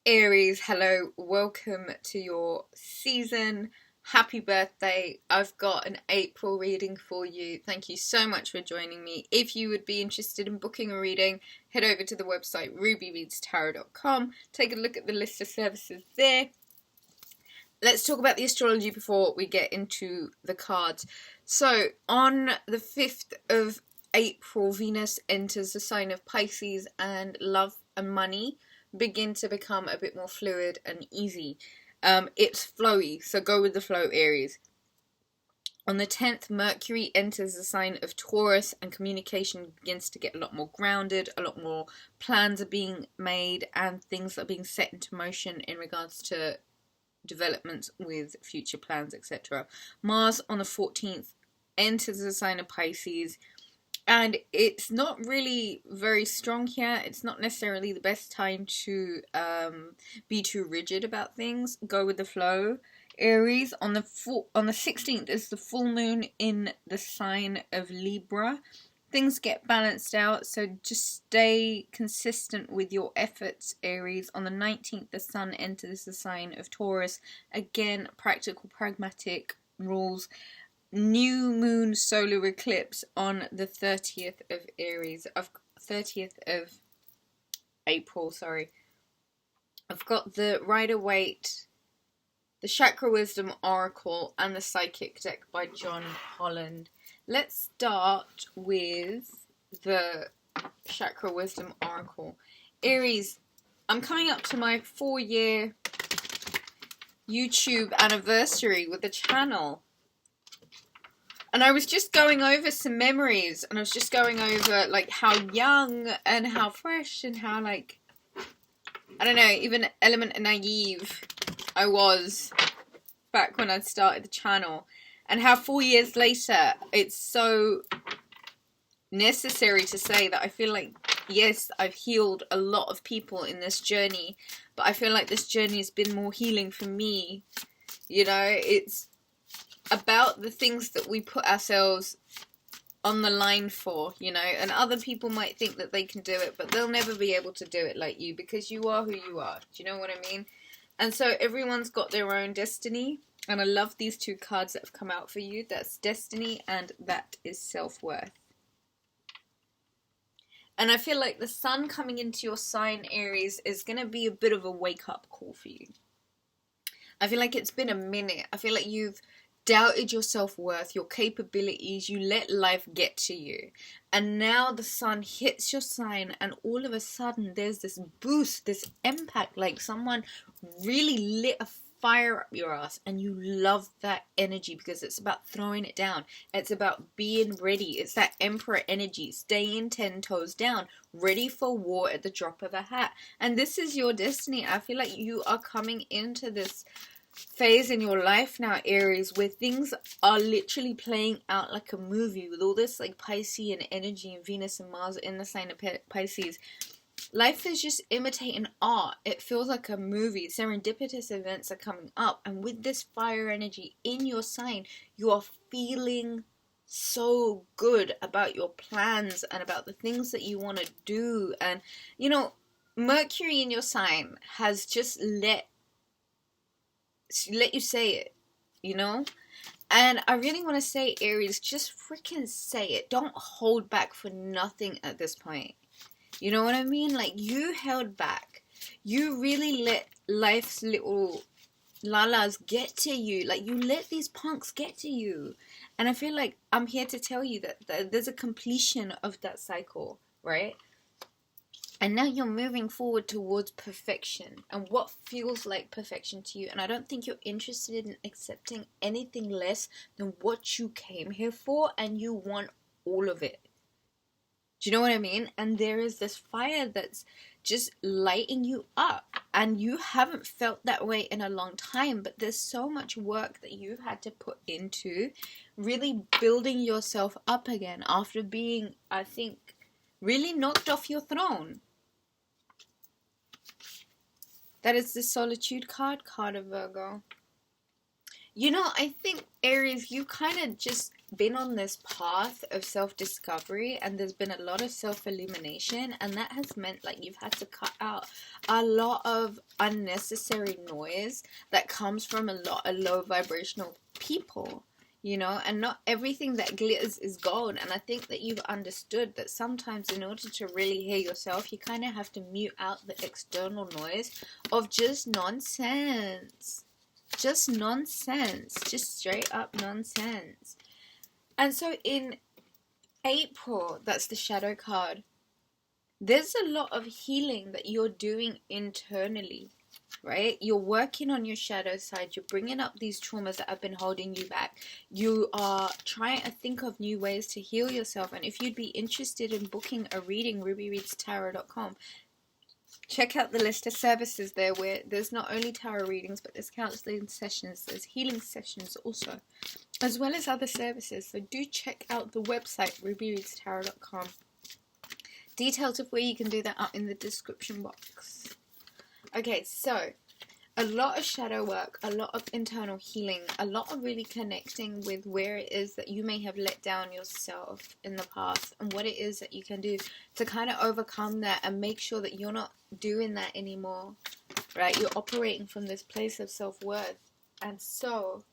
Aries, hello, welcome to your season. Happy birthday. I've got an April reading for you. Thank you so much for joining me. If you would be interested in booking a reading, head over to the website rubyreadstarot.com. Take a look at the list of services there. Let's talk about the astrology before we get into the cards. So, on the 5th of April, Venus enters the sign of Pisces, and love and money begin to become a bit more fluid and easy. It's flowy, so go with the flow, Aries. On the 10th, Mercury enters the sign of Taurus, and communication begins to get a lot more grounded, a lot more plans are being made, and things are being set into motion in regards to developments with future plans, etc. Mars on the 14th enters the sign of Pisces, and it's not really very strong here. It's not necessarily the best time to be too rigid about things. Go with the flow, Aries. On the 16th is the full moon in the sign of Libra. Things get balanced out, so just stay consistent with your efforts, Aries. On the 19th, the sun enters the sign of Taurus. Again, practical, pragmatic rules. New moon solar eclipse on the 30th of April, sorry. I've got the Rider-Waite, the Chakra Wisdom Oracle, and the Psychic deck by John Holland. Let's start with the Chakra Wisdom Oracle. Aries, I'm coming up to my 4-year YouTube anniversary with the channel. And I was just going over some memories, and I was just going over, like, how young and how fresh and how, like, I don't know, even element of naive I was back when I started the channel. And how 4 years later, it's so necessary to say that I feel like, yes, I've healed a lot of people in this journey, but I feel like this journey has been more healing for me. You know, it's about the things that we put ourselves on the line for, you know, and other people might think that they can do it, but they'll never be able to do it like you, because you are who you are. Do you know what I mean? And so everyone's got their own destiny, and I love these two cards that have come out for you. That's destiny, and that is self-worth. And I feel like the sun coming into your sign, Aries, is going to be a bit of a wake-up call for you. I feel like it's been a minute. I feel like you've doubted your self-worth, your capabilities, you let life get to you. And now the sun hits your sign, and all of a sudden there's this boost, this impact, like someone really lit a fire up your ass, and you love that energy because it's about throwing it down. It's about being ready. It's that emperor energy, staying 10 toes down, ready for war at the drop of a hat. And this is your destiny. I feel like you are coming into this phase in your life now, Aries, where things are literally playing out like a movie with all this like Piscean energy and Venus and Mars in the sign of Pisces. Life is just imitating art. It feels like a movie. Serendipitous events are coming up, and with this fire energy in your sign, you are feeling so good about your plans and about the things that you want to do. And you know, Mercury in your sign has just let you say it, you know? And I really want to say, Aries, just freaking say it. Don't hold back for nothing at this point. You know what I mean? Like, you held back. You really let life's little lalas get to you. Like, you let these punks get to you. And I feel like I'm here to tell you that there's a completion of that cycle, right? And now you're moving forward towards perfection and what feels like perfection to you. And I don't think you're interested in accepting anything less than what you came here for, and you want all of it. Do you know what I mean? And there is this fire that's just lighting you up, and you haven't felt that way in a long time, but there's so much work that you've had to put into really building yourself up again after being, I think, really knocked off your throne. That is the Solitude card of Virgo. You know, I think, Aries, you kind of just been on this path of self-discovery, and there's been a lot of self-illumination, and that has meant like you've had to cut out a lot of unnecessary noise that comes from a lot of low vibrational people, you know, and not everything that glitters is gold. And I think that you've understood that sometimes in order to really hear yourself, you kind of have to mute out the external noise of just nonsense. Just nonsense. Just straight up nonsense. And so in April, that's the shadow card, there's a lot of healing that you're doing internally, right? You're working on your shadow side. You're bringing up these traumas that have been holding you back. You are trying to think of new ways to heal yourself. And if you'd be interested in booking a reading, rubyreadstarot.com, check out the list of services there, where there's not only tarot readings, but there's counseling sessions, there's healing sessions also, as well as other services. So do check out the website, rubyreadstarot.com. Details of where you can do that are in the description box. Okay, so a lot of shadow work, a lot of internal healing, a lot of really connecting with where it is that you may have let down yourself in the past, and what it is that you can do to kind of overcome that and make sure that you're not doing that anymore, right? You're operating from this place of self-worth. And so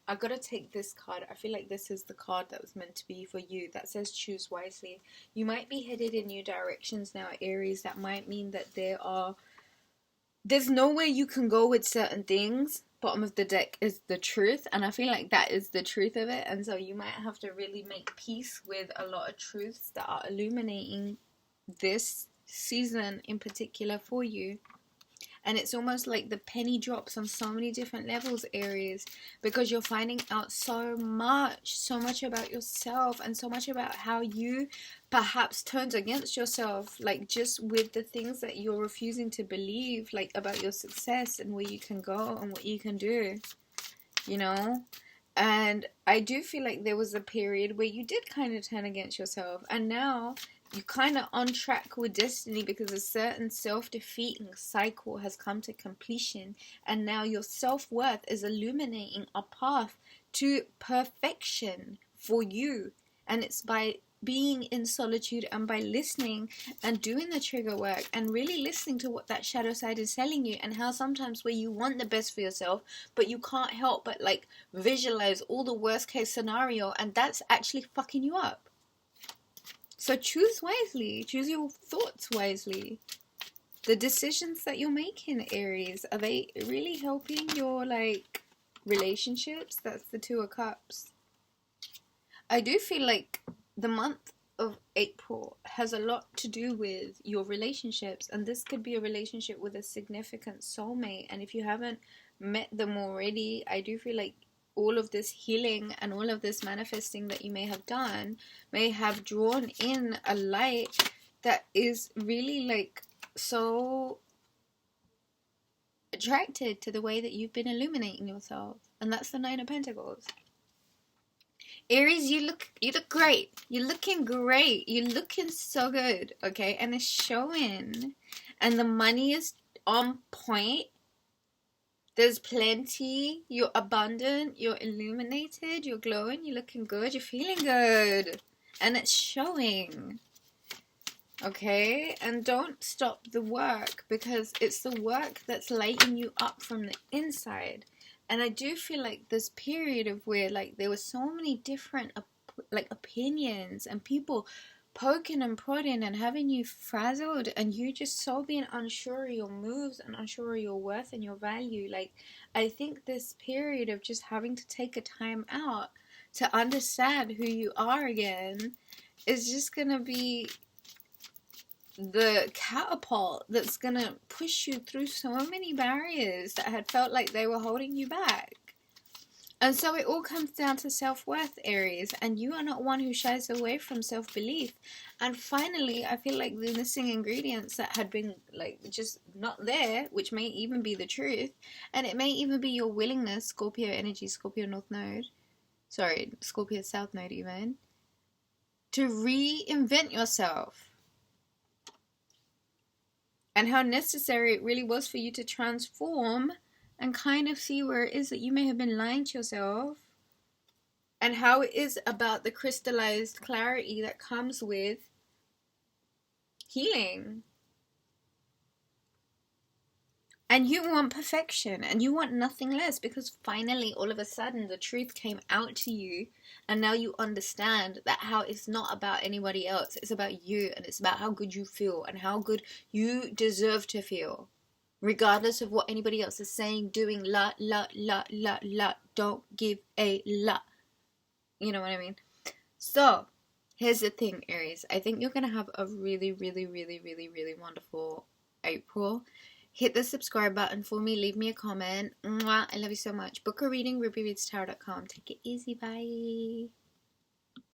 I gotta take this card. I feel like this is the card that was meant to be for you, that says choose wisely. You might be headed in new directions now, Aries. That might mean that there's nowhere you can go with certain things. Bottom of the deck is the truth, and I feel like that is the truth of it. And so you might have to really make peace with a lot of truths that are illuminating this season in particular for you. And it's almost like the penny drops on so many different levels, Aries, because you're finding out so much about yourself, and so much about how you perhaps turned against yourself, like just with the things that you're refusing to believe, like about your success and where you can go and what you can do, you know. And I do feel like there was a period where you did kind of turn against yourself, and now you're kind of on track with destiny, because a certain self-defeating cycle has come to completion, and now your self-worth is illuminating a path to perfection for you. And it's by being in solitude and by listening and doing the trigger work and really listening to what that shadow side is telling you, and how sometimes where you want the best for yourself, but you can't help but like visualize all the worst case scenario, and that's actually fucking you up. So choose wisely. Choose your thoughts wisely. The decisions that you're making, Aries, are they really helping your like relationships? That's the Two of Cups. I do feel like the month of April has a lot to do with your relationships, and this could be a relationship with a significant soulmate. And if you haven't met them already, I do feel like all of this healing and all of this manifesting that you may have done may have drawn in a light that is really like so attracted to the way that you've been illuminating yourself. And that's the Nine of Pentacles. Aries, you look great. You're looking great. You're looking so good, okay? And it's showing. And the money is on point. There's plenty. You're abundant. You're illuminated. You're glowing. You're looking good. You're feeling good. And it's showing. Okay? And don't stop the work, because it's the work that's lighting you up from the inside. And I do feel like this period of where like there were so many different opinions and people poking and prodding and having you frazzled, and you just so being unsure of your moves and unsure of your worth and your value. Like, I think this period of just having to take a time out to understand who you are again is just gonna be the catapult that's gonna push you through so many barriers that had felt like they were holding you back. And so it all comes down to self-worth, Aries, and you are not one who shies away from self-belief. And finally, I feel like the missing ingredients that had been like just not there, which may even be the truth, and it may even be your willingness, Scorpio energy, Scorpio North Node, Scorpio South Node even, to reinvent yourself. And how necessary it really was for you to transform and kind of see where it is that you may have been lying to yourself. and how it is about the crystallized clarity that comes with healing. And you want perfection, and you want nothing less, because finally, all of a sudden, the truth came out to you, and now you understand that how it's not about anybody else, it's about you, and it's about how good you feel, and how good you deserve to feel, regardless of what anybody else is saying, doing, don't give a la. You know what I mean? So, here's the thing, Aries. I think you're going to have a really, really, really, really, really wonderful April. Hit the subscribe button for me. Leave me a comment. Mwah, I love you so much. Book a reading, rubyreadstarot.com. Take it easy. Bye.